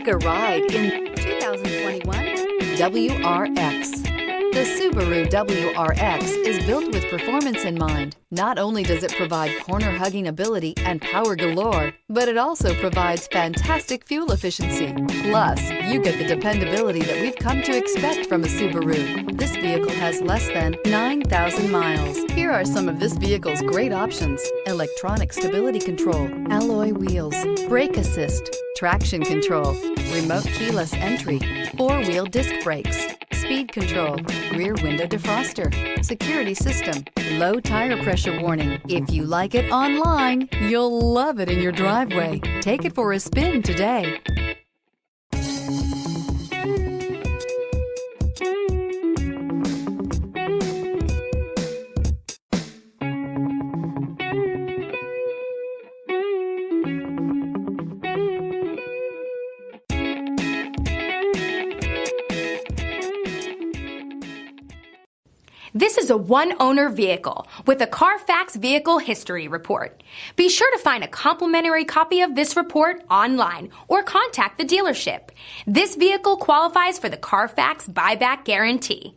Take a ride in 2021 WRX. The Subaru WRX is built with performance in mind. Not only does it provide corner-hugging ability and power galore, but it also provides fantastic fuel efficiency. Plus, you get the dependability that we've come to expect from a Subaru. This vehicle has less than 9,000 miles. Here are some of this vehicle's great options: electronic stability control, alloy wheels, brake assist, traction control, remote keyless entry, four-wheel disc brakes, speed control, rear window defroster, security system, low tire pressure warning. If you like it online, you'll love it in your driveway. Take it for a spin today. This is a one-owner vehicle with a CARFAX Vehicle History Report. Be sure to find a complimentary copy of this report online or contact the dealership. This vehicle qualifies for the CARFAX Buyback Guarantee.